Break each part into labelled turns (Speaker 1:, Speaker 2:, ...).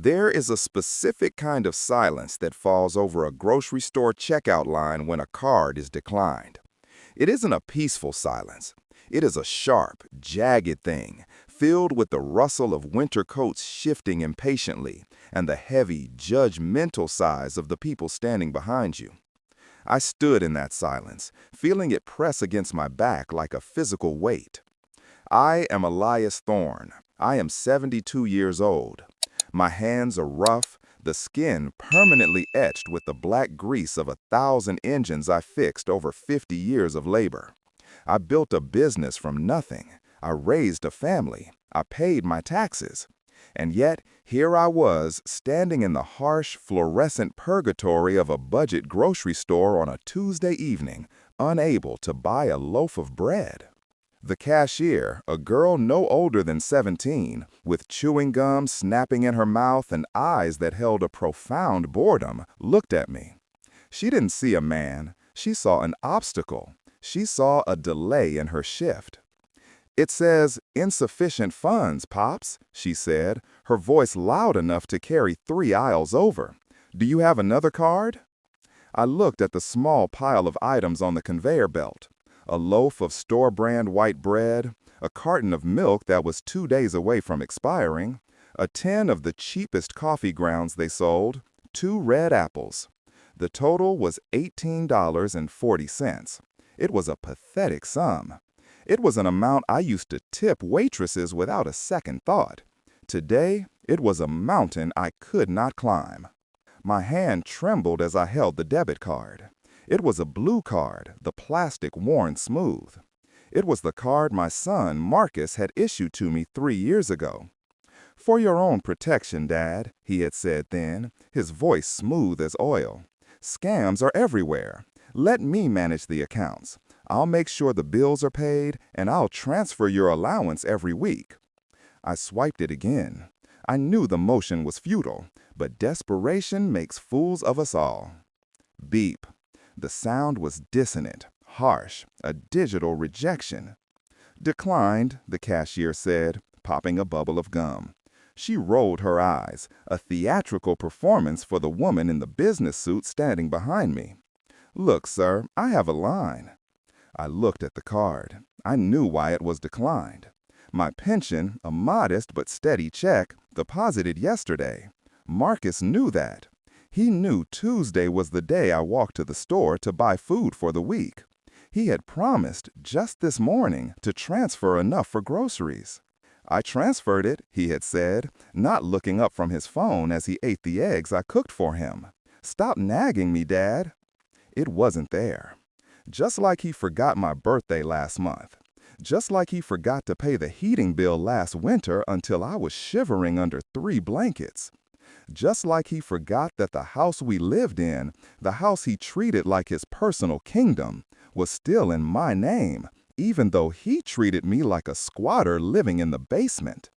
Speaker 1: There is a specific kind of silence that falls over a grocery store checkout line when a card is declined. It isn't a peaceful silence. It is a sharp, jagged thing, filled with the rustle of winter coats shifting impatiently and the heavy, judgmental sighs of the people standing behind you. I stood in that silence, feeling it press against my back like a physical weight. I am Elias Thorne. I am 72 years old. My hands are rough, the skin permanently etched with the black grease of 1,000 engines I fixed over 50 years of labor. I built a business from nothing. I raised a family. I paid my taxes. And yet, here I was, standing in the harsh, fluorescent purgatory of a budget grocery store on a Tuesday evening, unable to buy a loaf of bread. The cashier, a girl no older than 17, with chewing gum snapping in her mouth and eyes that held a profound boredom, looked at me. She didn't see a man. She saw an obstacle. She saw a delay in her shift. "It says insufficient funds, Pops," she said, her voice loud enough to carry 3 aisles over. "Do you have another card?" I looked at the small pile of items on the conveyor belt. A loaf of store-brand white bread, a carton of milk that was 2 days away from expiring, a tin of the cheapest coffee grounds they sold, 2 red apples. The total was $18.40. It was a pathetic sum. It was an amount I used to tip waitresses without a second thought. Today, it was a mountain I could not climb. My hand trembled as I held the debit card. It was a blue card, the plastic worn smooth. It was the card my son, Marcus, had issued to me 3 years ago. "For your own protection, Dad," he had said then, his voice smooth as oil. "Scams are everywhere. Let me manage the accounts. I'll make sure the bills are paid, and I'll transfer your allowance every week." I swiped it again. I knew the motion was futile, but desperation makes fools of us all. Beep. The sound was dissonant, harsh, a digital rejection. "Declined," the cashier said, popping a bubble of gum. She rolled her eyes, a theatrical performance for the woman in the business suit standing behind me. "Look, sir, I have a line." I looked at the card. I knew why it was declined. My pension, a modest but steady check, deposited yesterday. Marcus knew that. He knew Tuesday was the day I walked to the store to buy food for the week. He had promised, just this morning, to transfer enough for groceries. "I transferred it," he had said, not looking up from his phone as he ate the eggs I cooked for him. "Stop nagging me, Dad." It wasn't there. Just like he forgot my birthday last month. Just like he forgot to pay the heating bill last winter until I was shivering under 3 blankets. Just like he forgot that the house we lived in, the house he treated like his personal kingdom, was still in my name, even though he treated me like a squatter living in the basement.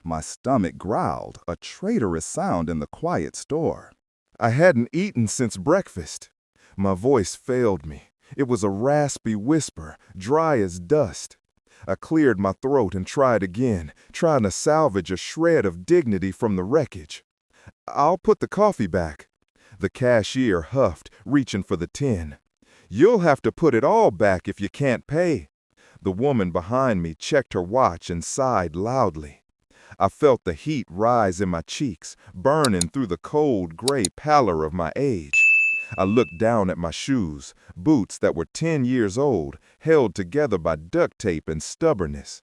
Speaker 1: My stomach growled, a traitorous sound in the quiet store. I hadn't eaten since breakfast. My voice failed me. It was a raspy whisper, dry as dust. I cleared my throat and tried again, trying to salvage a shred of dignity from the wreckage. "I'll put the coffee back." The cashier huffed, reaching for the tin. "You'll have to put it all back if you can't pay." The woman behind me checked her watch and sighed loudly. I felt the heat rise in my cheeks, burning through the cold gray pallor of my age. I looked down at my shoes, boots that were 10 years old, held together by duct tape and stubbornness.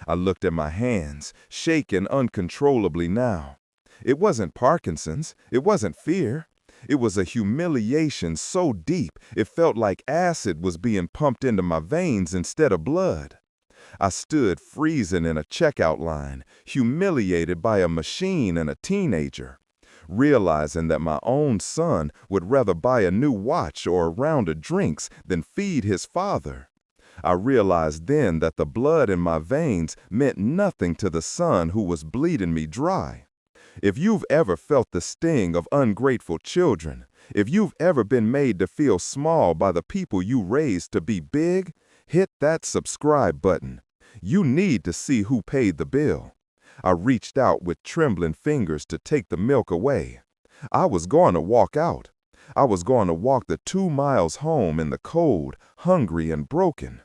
Speaker 1: I looked at my hands, shaking uncontrollably now. It wasn't Parkinson's. It wasn't fear. It was a humiliation so deep it felt like acid was being pumped into my veins instead of blood. I stood freezing in a checkout line, humiliated by a machine and a teenager, realizing that my own son would rather buy a new watch or a round of drinks than feed his father. I realized then that the blood in my veins meant nothing to the son who was bleeding me dry. If you've ever felt the sting of ungrateful children, if you've ever been made to feel small by the people you raised to be big, hit that subscribe button. You need to see who paid the bill. I reached out with trembling fingers to take the milk away. I was going to walk out. I was going to walk the 2 miles home in the cold, hungry and broken.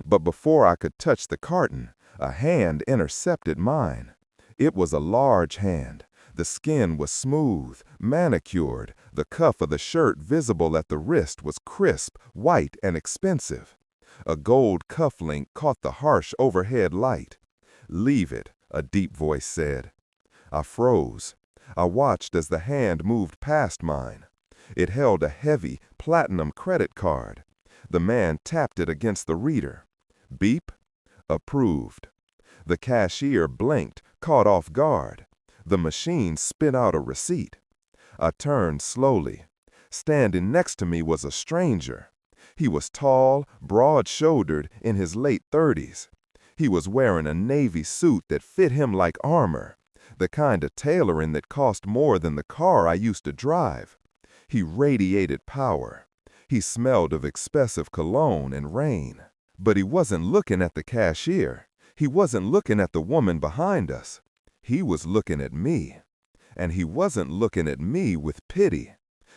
Speaker 1: But before I could touch the carton, a hand intercepted mine. It was a large hand. The skin was smooth, manicured. The cuff of the shirt visible at the wrist was crisp, white, and expensive. A gold cufflink caught the harsh overhead light. "Leave it," a deep voice said. I froze. I watched as the hand moved past mine. It held a heavy, platinum credit card. The man tapped it against the reader. Beep. Approved. The cashier blinked, caught off guard. The machine spit out a receipt. I turned slowly. Standing next to me was a stranger. He was tall, broad-shouldered, in his late 30s. He was wearing a navy suit that fit him like armor, the kind of tailoring that cost more than the car I used to drive. He radiated power. He smelled of expensive cologne and rain. But he wasn't looking at the cashier. He wasn't looking at the woman behind us. He was looking at me. And he wasn't looking at me with pity.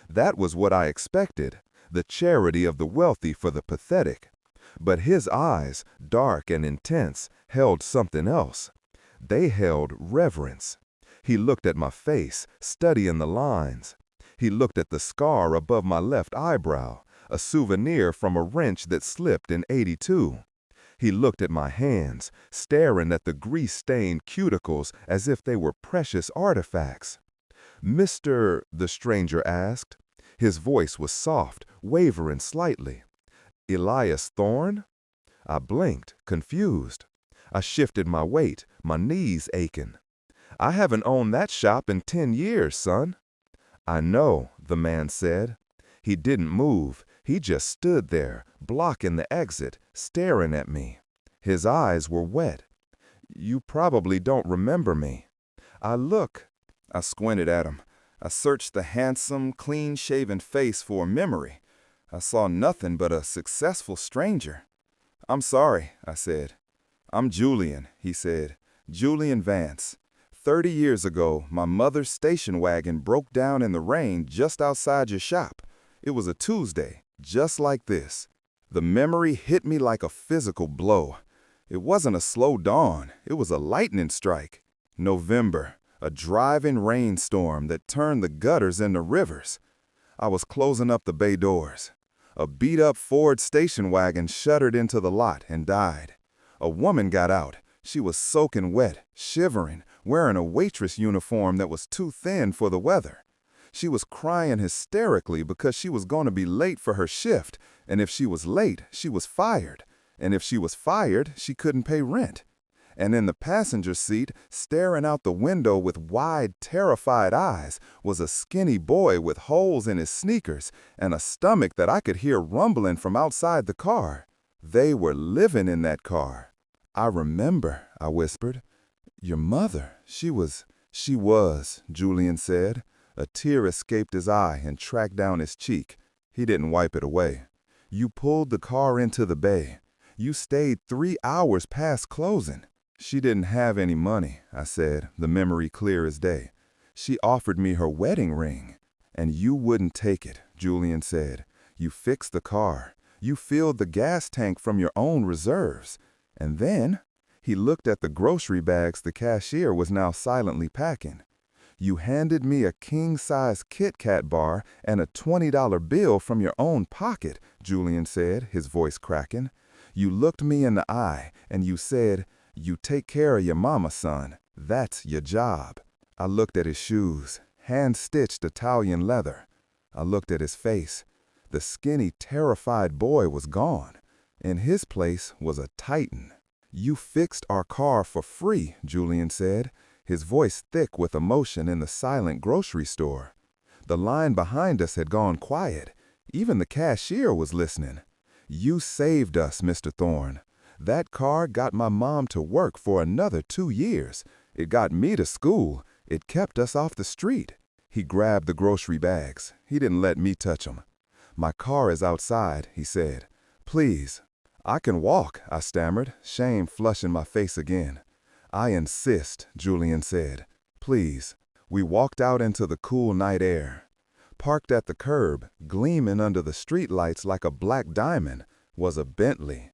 Speaker 1: That was what I expected, the charity of the wealthy for the pathetic. But his eyes, dark and intense, held something else. They held reverence. He looked at my face, studying the lines. He looked at the scar above my left eyebrow, a souvenir from a wrench that slipped in '82. He looked at my hands, staring at the grease-stained cuticles as if they were precious artifacts. "Mr. the stranger asked. His voice was soft, wavering slightly. "Elias Thorne?" I blinked, confused. I shifted my weight, my knees aching. "I haven't owned that shop in 10 years, son." "I know," the man said. He didn't move. He just stood there, blocking the exit, staring at me. His eyes were wet. "You probably don't remember me." I squinted at him. I searched the handsome, clean-shaven face for a memory. I saw nothing but a successful stranger. "I'm sorry," I said. "I'm Julian," he said. "Julian Vance. 30 years ago, my mother's station wagon broke down in the rain just outside your shop. It was a Tuesday, just like this." The memory hit me like a physical blow. It wasn't a slow dawn. It was a lightning strike. November, a driving rainstorm that turned the gutters into rivers. I was closing up the bay doors. A beat-up Ford station wagon shuddered into the lot and died. A woman got out. She was soaking wet, shivering, wearing a waitress uniform that was too thin for the weather. She was crying hysterically because she was going to be late for her shift, and if she was late, she was fired. And if she was fired, she couldn't pay rent. And in the passenger seat, staring out the window with wide, terrified eyes, was a skinny boy with holes in his sneakers and a stomach that I could hear rumbling from outside the car. They were living in that car. "I remember," I whispered. "Your mother, she was," Julian said. A tear escaped his eye and tracked down his cheek. He didn't wipe it away. "You pulled the car into the bay. You stayed 3 hours past closing." "She didn't have any money," I said, the memory clear as day. "She offered me her wedding ring." "And you wouldn't take it," Julian said. "You fixed the car. You filled the gas tank from your own reserves. And then," he looked at the grocery bags the cashier was now silently packing. "You handed me a king-size Kit Kat bar and a $20 bill from your own pocket," Julian said, his voice cracking. "You looked me in the eye and you said, 'You take care of your mama, son. That's your job.'" I looked at his shoes, hand-stitched Italian leather. I looked at his face. The skinny, terrified boy was gone. In his place was a titan. "You fixed our car for free," Julian said, his voice thick with emotion in the silent grocery store. The line behind us had gone quiet. Even the cashier was listening. "You saved us, Mr. Thorne. That car got my mom to work for another 2 years. It got me to school. It kept us off the street." He grabbed the grocery bags. He didn't let me touch them. "My car is outside," he said. "Please." "I can walk," I stammered, shame flushing my face again. "I insist," Julian said. "Please." We walked out into the cool night air. Parked at the curb, gleaming under the streetlights like a black diamond, was a Bentley.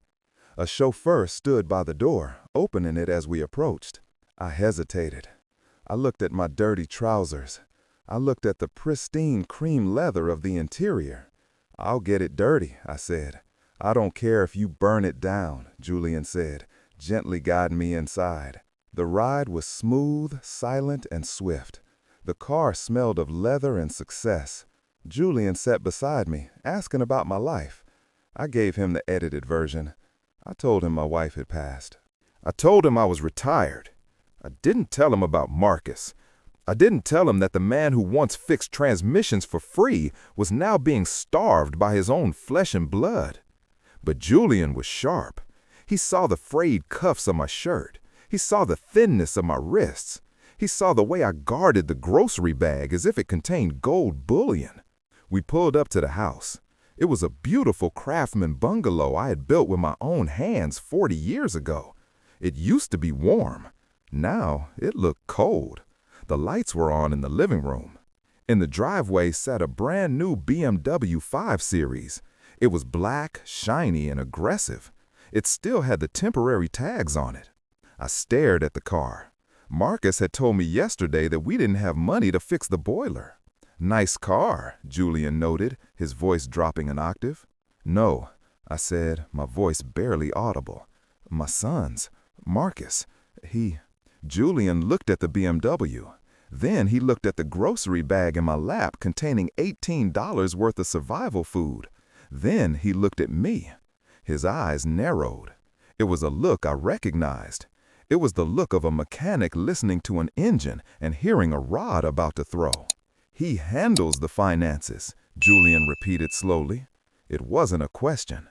Speaker 1: A chauffeur stood by the door, opening it as we approached. I hesitated. I looked at my dirty trousers. I looked at the pristine cream leather of the interior. "I'll get it dirty," I said. "I don't care if you burn it down," Julian said, gently guiding me inside. The ride was smooth, silent, and swift. The car smelled of leather and success. Julian sat beside me, asking about my life. I gave him the edited version. I told him my wife had passed. I told him I was retired. I didn't tell him about Marcus. I didn't tell him that the man who once fixed transmissions for free was now being starved by his own flesh and blood. But Julian was sharp. He saw the frayed cuffs of my shirt. He saw the thinness of my wrists. He saw the way I guarded the grocery bag as if it contained gold bullion. We pulled up to the house. It was a beautiful craftsman bungalow I had built with my own hands 40 years ago. It used to be warm. Now it looked cold. The lights were on in the living room. In the driveway sat a brand new BMW 5 Series. It was black, shiny, and aggressive. It still had the temporary tags on it. I stared at the car. Marcus had told me yesterday that we didn't have money to fix the boiler. "Nice car," Julian noted, his voice dropping an octave. "No," I said, my voice barely audible. "My son's. Marcus. Julian looked at the BMW. Then he looked at the grocery bag in my lap containing $18 worth of survival food. Then he looked at me. His eyes narrowed. It was a look I recognized. It was the look of a mechanic listening to an engine and hearing a rod about to throw. "He handles the finances," Julian repeated slowly. It wasn't a question.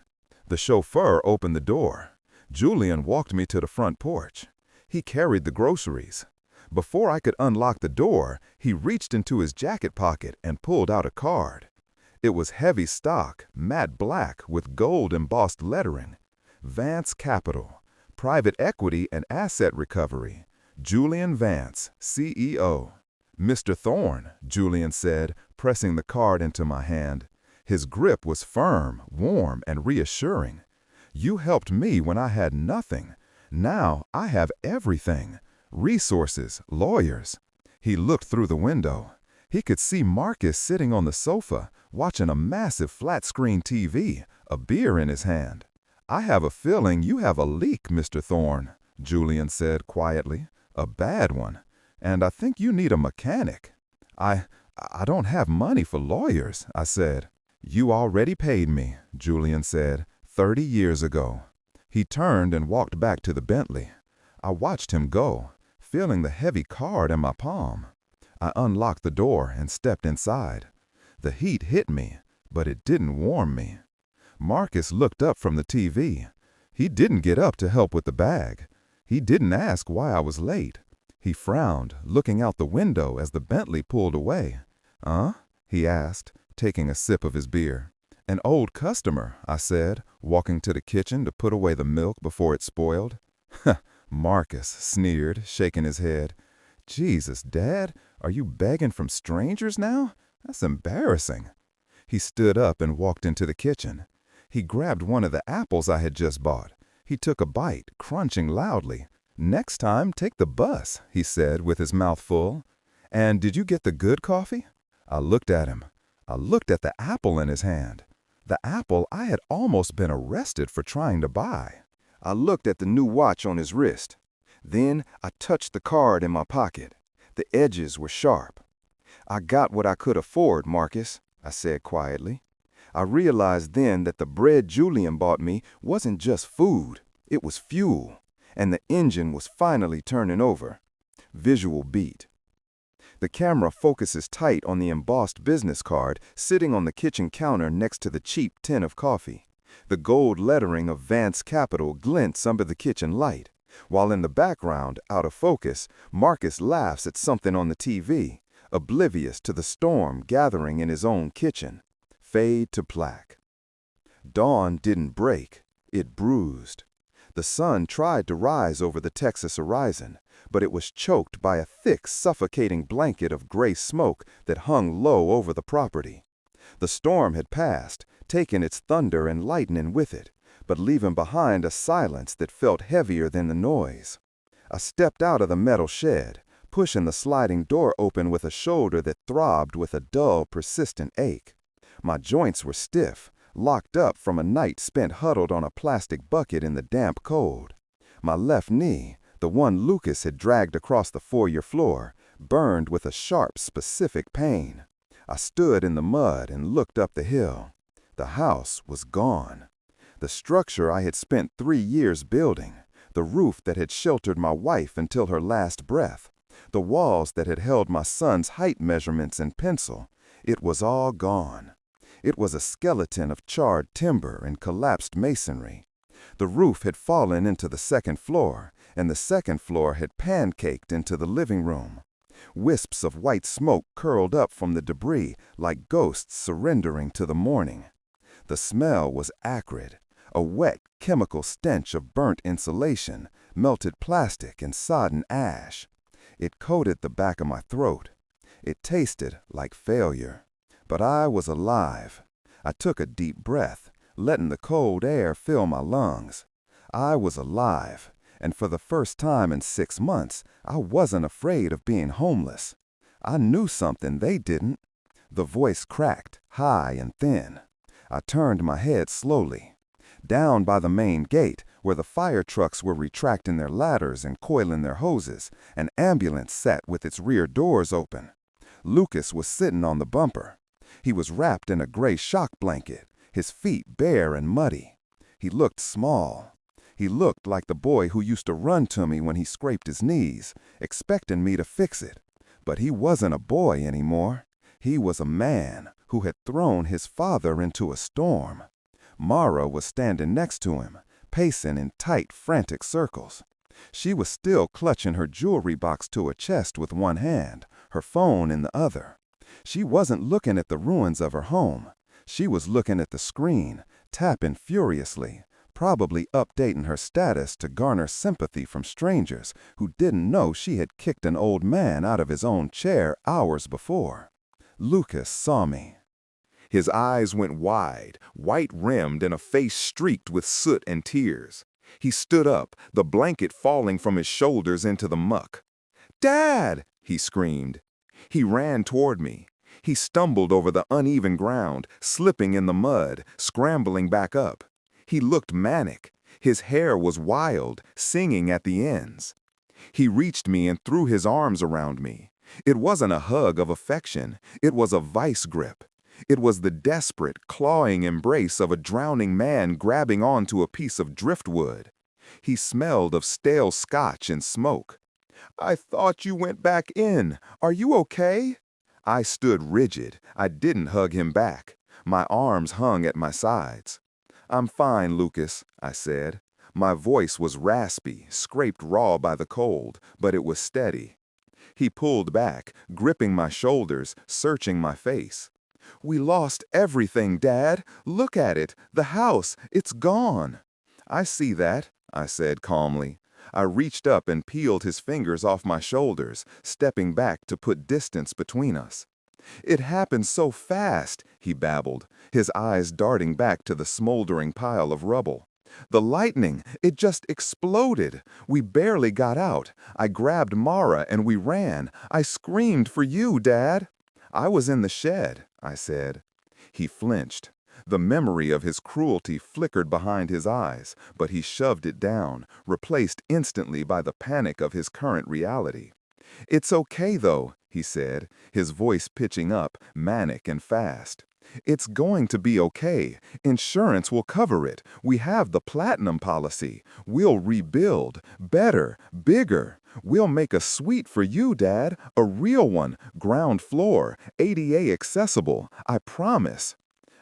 Speaker 1: The chauffeur opened the door. Julian walked me to the front porch. He carried the groceries. Before I could unlock the door, he reached into his jacket pocket and pulled out a card. It was heavy stock, matte black with gold embossed lettering. Vance Capital, Private Equity and Asset Recovery. Julian Vance, CEO. "Mr. Thorne," Julian said, pressing the card into my hand. His grip was firm, warm, and reassuring. "You helped me when I had nothing. Now I have everything. Resources, lawyers." He looked through the window. He could see Marcus sitting on the sofa, watching a massive flat-screen TV, a beer in his hand. "I have a feeling you have a leak, Mr. Thorne," Julian said quietly. "A bad one. And I think you need a mechanic." I don't have money for lawyers," I said. "You already paid me," Julian said, 30 years ago. He turned and walked back to the Bentley. I watched him go, feeling the heavy card in my palm. I unlocked the door and stepped inside. The heat hit me, but it didn't warm me. Marcus looked up from the TV. He didn't get up to help with the bag. He didn't ask why I was late. He frowned, looking out the window as the Bentley pulled away. "Huh?" he asked, taking a sip of his beer. "An old customer," I said, walking to the kitchen to put away the milk before it spoiled. Marcus sneered, shaking his head. "Jesus, Dad, are you begging from strangers now? That's embarrassing." He stood up and walked into the kitchen. He grabbed one of the apples I had just bought. He took a bite, crunching loudly. "Next time, take the bus," he said with his mouth full. "And did you get the good coffee?" I looked at him. I looked at the apple in his hand. The apple I had almost been arrested for trying to buy. I looked at the new watch on his wrist. Then I touched the card in my pocket. The edges were sharp. "I got what I could afford, Marcus," I said quietly. I realized then that the bread Julian bought me wasn't just food, it was fuel, and the engine was finally turning over. Visual beat. The camera focuses tight on the embossed business card sitting on the kitchen counter next to the cheap tin of coffee. The gold lettering of Vance Capital glints under the kitchen light, while in the background, out of focus, Marcus laughs at something on the TV, oblivious to the storm gathering in his own kitchen. Fade to black. Dawn didn't break, it bruised. The sun tried to rise over the Texas horizon, but it was choked by a thick, suffocating blanket of gray smoke that hung low over the property. The storm had passed, taken its thunder and lightning with it, but leaving behind a silence that felt heavier than the noise. I stepped out of the metal shed, pushing the sliding door open with a shoulder that throbbed with a dull, persistent ache. My joints were stiff, locked up from a night spent huddled on a plastic bucket in the damp cold. My left knee, the one Lucas had dragged across the foyer floor, burned with a sharp, specific pain. I stood in the mud and looked up the hill. The house was gone. The structure I had spent 3 years building, the roof that had sheltered my wife until her last breath, the walls that had held my son's height measurements in pencil, it was all gone. It was a skeleton of charred timber and collapsed masonry. The roof had fallen into the second floor, and the second floor had pancaked into the living room. Wisps of white smoke curled up from the debris like ghosts surrendering to the morning. The smell was acrid, a wet, chemical stench of burnt insulation, melted plastic, and sodden ash. It coated the back of my throat. It tasted like failure. But I was alive. I took a deep breath, letting the cold air fill my lungs. I was alive, and for the first time in 6 months, I wasn't afraid of being homeless. I knew something they didn't. The voice cracked, high and thin. I turned my head slowly. Down by the main gate, where the fire trucks were retracting their ladders and coiling their hoses, an ambulance sat with its rear doors open. Lucas was sitting on the bumper. He was wrapped in a gray shock blanket, his feet bare and muddy. He looked small. He looked like the boy who used to run to me when he scraped his knees, expecting me to fix it. But he wasn't a boy anymore. He was a man who had thrown his father into a storm. Mara was standing next to him, pacing in tight, frantic circles. She was still clutching her jewelry box to her chest with one hand, her phone in the other. She wasn't looking at the ruins of her home. She was looking at the screen, tapping furiously, probably updating her status to garner sympathy from strangers who didn't know she had kicked an old man out of his own chair hours before. Lucas saw me. His eyes went wide, white-rimmed, and a face streaked with soot and tears. He stood up, the blanket falling from his shoulders into the muck. "Dad!" he screamed. He ran toward me. He stumbled over the uneven ground, slipping in the mud, scrambling back up. He looked manic. His hair was wild, singing at the ends. He reached me and threw his arms around me. It wasn't a hug of affection. It was a vice grip. It was the desperate, clawing embrace of a drowning man grabbing onto a piece of driftwood. He smelled of stale scotch and smoke. "I thought you went back in. Are you okay?" I stood rigid. I didn't hug him back. My arms hung at my sides. "I'm fine, Lucas," I said. My voice was raspy, scraped raw by the cold, but it was steady. He pulled back, gripping my shoulders, searching my face. "We lost everything, Dad. Look at it. The house. It's gone." "I see that," I said calmly. I reached up and peeled his fingers off my shoulders, stepping back to put distance between us. "It happened so fast," he babbled, his eyes darting back to the smoldering pile of rubble. "The lightning, it just exploded. We barely got out. I grabbed Mara and we ran. I screamed for you, Dad." "I was in the shed," I said. He flinched. The memory of his cruelty flickered behind his eyes, but he shoved it down, replaced instantly by the panic of his current reality. "It's okay, though," he said, his voice pitching up, manic and fast. "It's going to be okay. Insurance will cover it. We have the platinum policy. We'll rebuild. Better. Bigger. We'll make a suite for you, Dad. A real one. Ground floor. ADA accessible. I promise."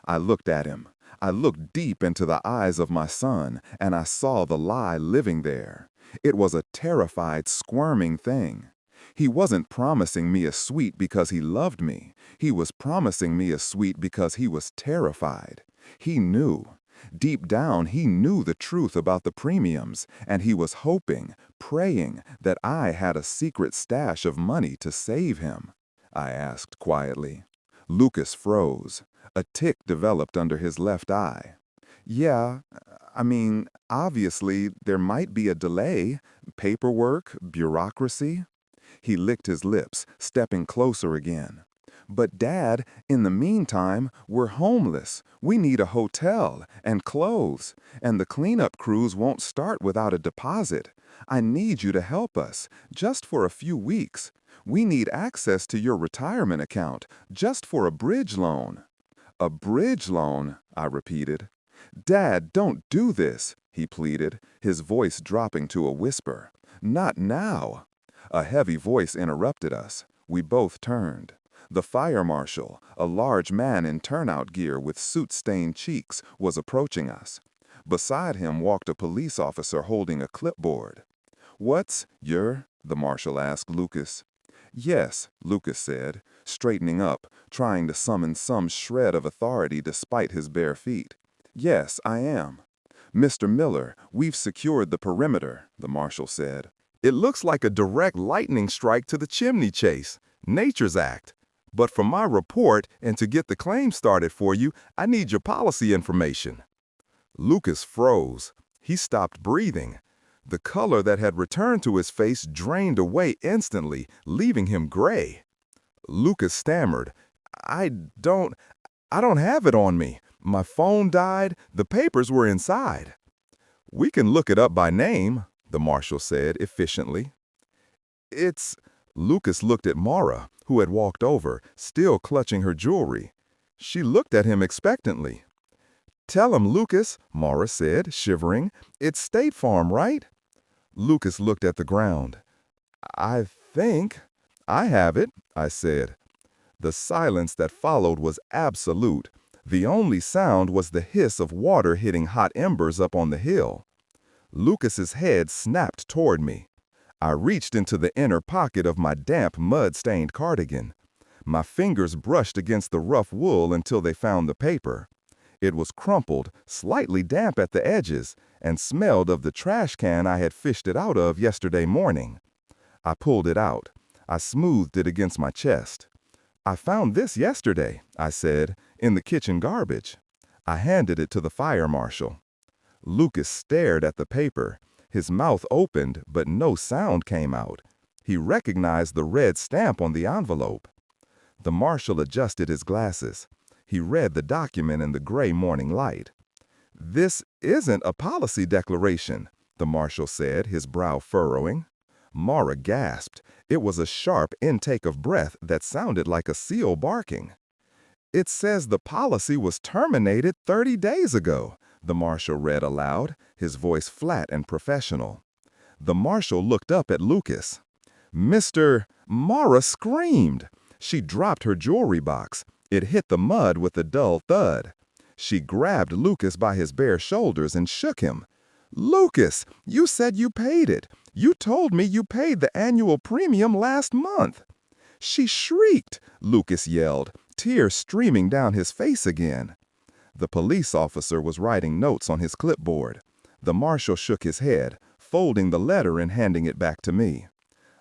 Speaker 1: I looked at him. I looked deep into the eyes of my son, and I saw the lie living there. It was a terrified, squirming thing. He wasn't promising me a suite because he loved me. He was promising me a suite because he was terrified. He knew. Deep down, he knew the truth about the premiums, and he was hoping, praying that I had a secret stash of money to save him. I asked quietly. Lucas froze. A tic developed under his left eye. Yeah, obviously, there might be a delay. Paperwork, bureaucracy. He licked his lips, stepping closer again. But Dad, in the meantime, we're homeless. We need a hotel and clothes, and the cleanup crews won't start without a deposit. I need you to help us, just for a few weeks. We need access to your retirement account, just for a bridge loan. A bridge loan, I repeated. Dad, don't do this, he pleaded, his voice dropping to a whisper. Not now. A heavy voice interrupted us. We both turned. The fire marshal, a large man in turnout gear with soot-stained cheeks, was approaching us. Beside him walked a police officer holding a clipboard. "What's your?" the marshal asked Lucas. "Yes," Lucas said, straightening up, trying to summon some shred of authority despite his bare feet. "Yes, I am." "Mr. Miller, we've secured the perimeter," the marshal said. "It looks like a direct lightning strike to the chimney chase, Nature's Act. But for my report and to get the claim started for you, I need your policy information." Lucas froze. He stopped breathing. The color that had returned to his face drained away instantly, leaving him gray. Lucas stammered, I don't have it on me. My phone died. The papers were inside." "We can look it up by name," the marshal said efficiently. Lucas looked at Mara, who had walked over, still clutching her jewelry. She looked at him expectantly. "Tell him, Lucas," Mara said, shivering. "It's State Farm, right?" Lucas looked at the ground. "I think I have it," I said. The silence that followed was absolute. The only sound was the hiss of water hitting hot embers up on the hill. Lucas's head snapped toward me. I reached into the inner pocket of my damp, mud-stained cardigan. My fingers brushed against the rough wool until they found the paper. It was crumpled, slightly damp at the edges, and smelled of the trash can I had fished it out of yesterday morning. I pulled it out. I smoothed it against my chest. "I found this yesterday," I said, "in the kitchen garbage." I handed it to the fire marshal. Lucas stared at the paper. His mouth opened, but no sound came out. He recognized the red stamp on the envelope. The marshal adjusted his glasses. He read the document in the gray morning light. "This isn't a policy declaration," the marshal said, his brow furrowing. Mara gasped. It was a sharp intake of breath that sounded like a seal barking. "It says the policy was terminated 30 days ago," the marshal read aloud, his voice flat and professional. The marshal looked up at Lucas. Mara screamed. She dropped her jewelry box. It hit the mud with a dull thud. She grabbed Lucas by his bare shoulders and shook him. "Lucas, you said you paid it. You told me you paid the annual premium last month." "She shrieked," Lucas yelled, tears streaming down his face again. The police officer was writing notes on his clipboard. The marshal shook his head, folding the letter and handing it back to me.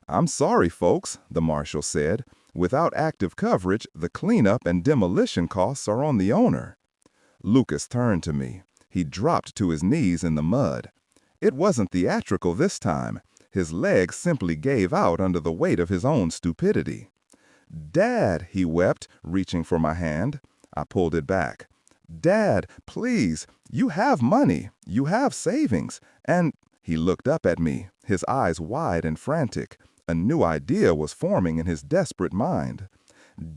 Speaker 1: "I'm sorry, folks," the marshal said. "Without active coverage, the cleanup and demolition costs are on the owner." Lucas turned to me. He dropped to his knees in the mud. It wasn't theatrical this time. His legs simply gave out under the weight of his own stupidity. "Dad," he wept, reaching for my hand. I pulled it back. "Dad, please, you have money, you have savings, and—" He looked up at me, his eyes wide and frantic. A new idea was forming in his desperate mind.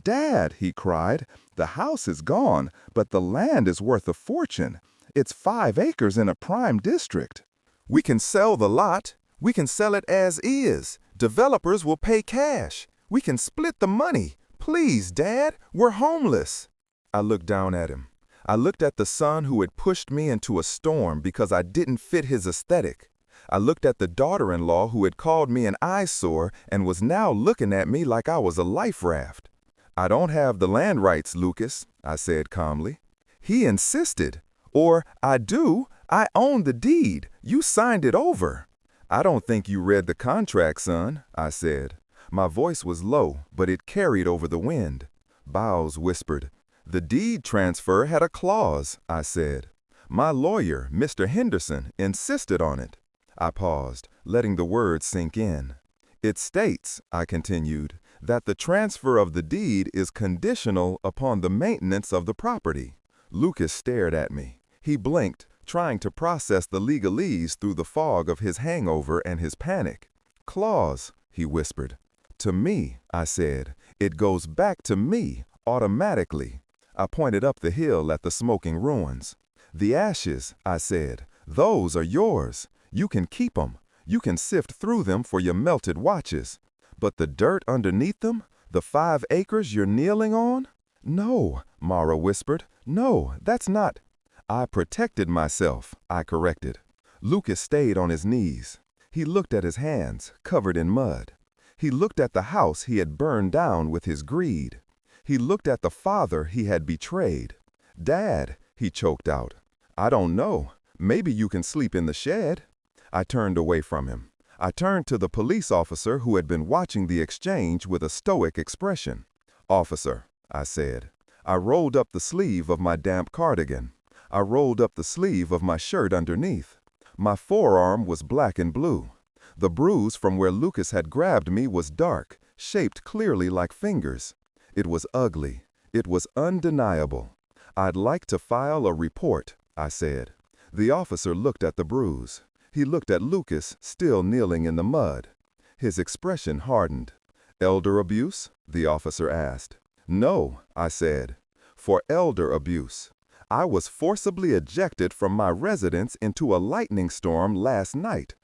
Speaker 1: "Dad," he cried, "the house is gone, but the land is worth a fortune. It's 5 acres in a prime district. We can sell the lot. We can sell it as is. Developers will pay cash. We can split the money. Please, Dad, we're homeless." I looked down at him. I looked at the son who had pushed me into a storm because I didn't fit his aesthetic. I looked at the daughter-in-law who had called me an eyesore and was now looking at me like I was a life raft. "I don't have the land rights, Lucas," I said calmly. "He insisted. Or, I do. I own the deed. You signed it over. I don't think you read the contract, son, I said. My voice was low, but it carried over the wind. Bowes whispered. The deed transfer had a clause, I said. My lawyer, Mr. Henderson, insisted on it. I paused, letting the words sink in. It states, I continued, that the transfer of the deed is conditional upon the maintenance of the property. Lucas stared at me. He blinked, trying to process the legalese through the fog of his hangover and his panic. Clause, he whispered. To me, I said. It goes back to me, automatically. I pointed up the hill at the smoking ruins. The ashes, I said, those are yours. You can keep them. You can sift through them for your melted watches. But the dirt underneath them, the 5 acres you're kneeling on? No, Mara whispered. No, that's not. I protected myself, I corrected. Lucas stayed on his knees. He looked at his hands, covered in mud. He looked at the house he had burned down with his greed. He looked at the father he had betrayed. Dad, he choked out. I don't know. Maybe you can sleep in the shed. I turned away from him. I turned to the police officer who had been watching the exchange with a stoic expression. Officer, I said. I rolled up the sleeve of my damp cardigan. I rolled up the sleeve of my shirt underneath. My forearm was black and blue. The bruise from where Lucas had grabbed me was dark, shaped clearly like fingers. It was ugly. It was undeniable. I'd like to file a report, I said. The officer looked at the bruise. He looked at Lucas, still kneeling in the mud. His expression hardened. Elder abuse? The officer asked. No, I said. For elder abuse. I was forcibly ejected from my residence into a lightning storm last night.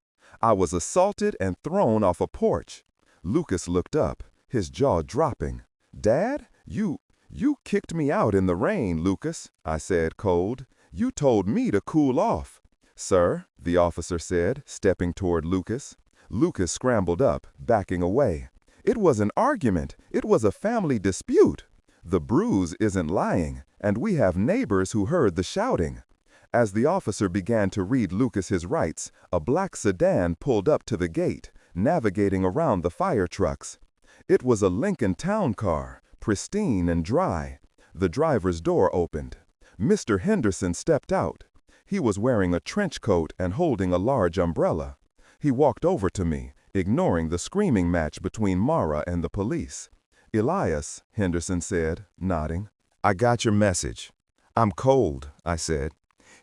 Speaker 1: I was assaulted and thrown off a porch. Lucas looked up, his jaw dropping. Dad, you kicked me out in the rain, Lucas, I said cold. You told me to cool off. Sir, the officer said, stepping toward Lucas. Lucas scrambled up, backing away. It was an argument. It was a family dispute. The bruise isn't lying, and we have neighbors who heard the shouting. As the officer began to read Lucas his rights, a black sedan pulled up to the gate, navigating around the fire trucks. It was a Lincoln town car, pristine and dry. The driver's door opened. Mr. Henderson stepped out. He was wearing a trench coat and holding a large umbrella. He walked over to me, ignoring the screaming match between Mara and the police. Elias, Henderson said, nodding. I got your message. I'm cold, I said.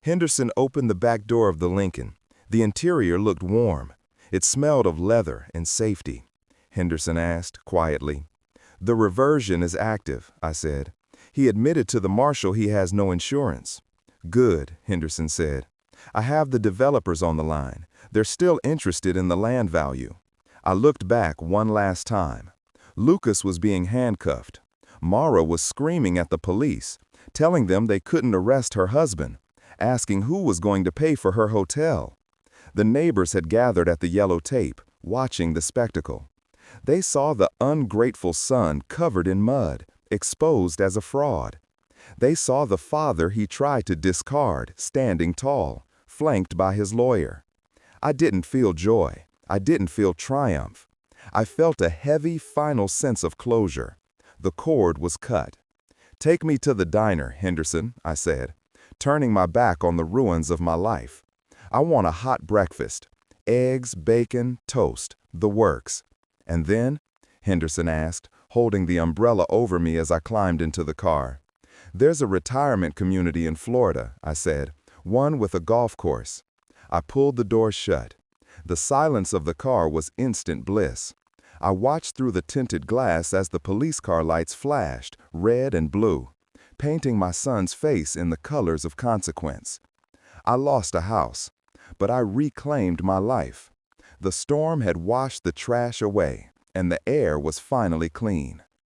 Speaker 1: Henderson opened the back door of the Lincoln. The interior looked warm. It smelled of leather and safety. Henderson asked, quietly. The reversion is active, I said. He admitted to the marshal he has no insurance. Good, Henderson said. I have the developers on the line. They're still interested in the land value. I looked back one last time. Lucas was being handcuffed. Mara was screaming at the police, telling them they couldn't arrest her husband, asking who was going to pay for her hotel. The neighbors had gathered at the yellow tape, watching the spectacle. They saw the ungrateful son covered in mud, exposed as a fraud. They saw the father he tried to discard, standing tall, flanked by his lawyer. I didn't feel joy. I didn't feel triumph. I felt a heavy, final sense of closure. The cord was cut. Take me to the diner, Henderson, I said, turning my back on the ruins of my life. I want a hot breakfast. Eggs, bacon, toast, the works. And then? Henderson asked, holding the umbrella over me as I climbed into the car. There's a retirement community in Florida, I said, one with a golf course. I pulled the door shut. The silence of the car was instant bliss. I watched through the tinted glass as the police car lights flashed, red and blue, painting my son's face in the colors of consequence. I lost a house, but I reclaimed my life. The storm had washed the trash away, and the air was finally clean.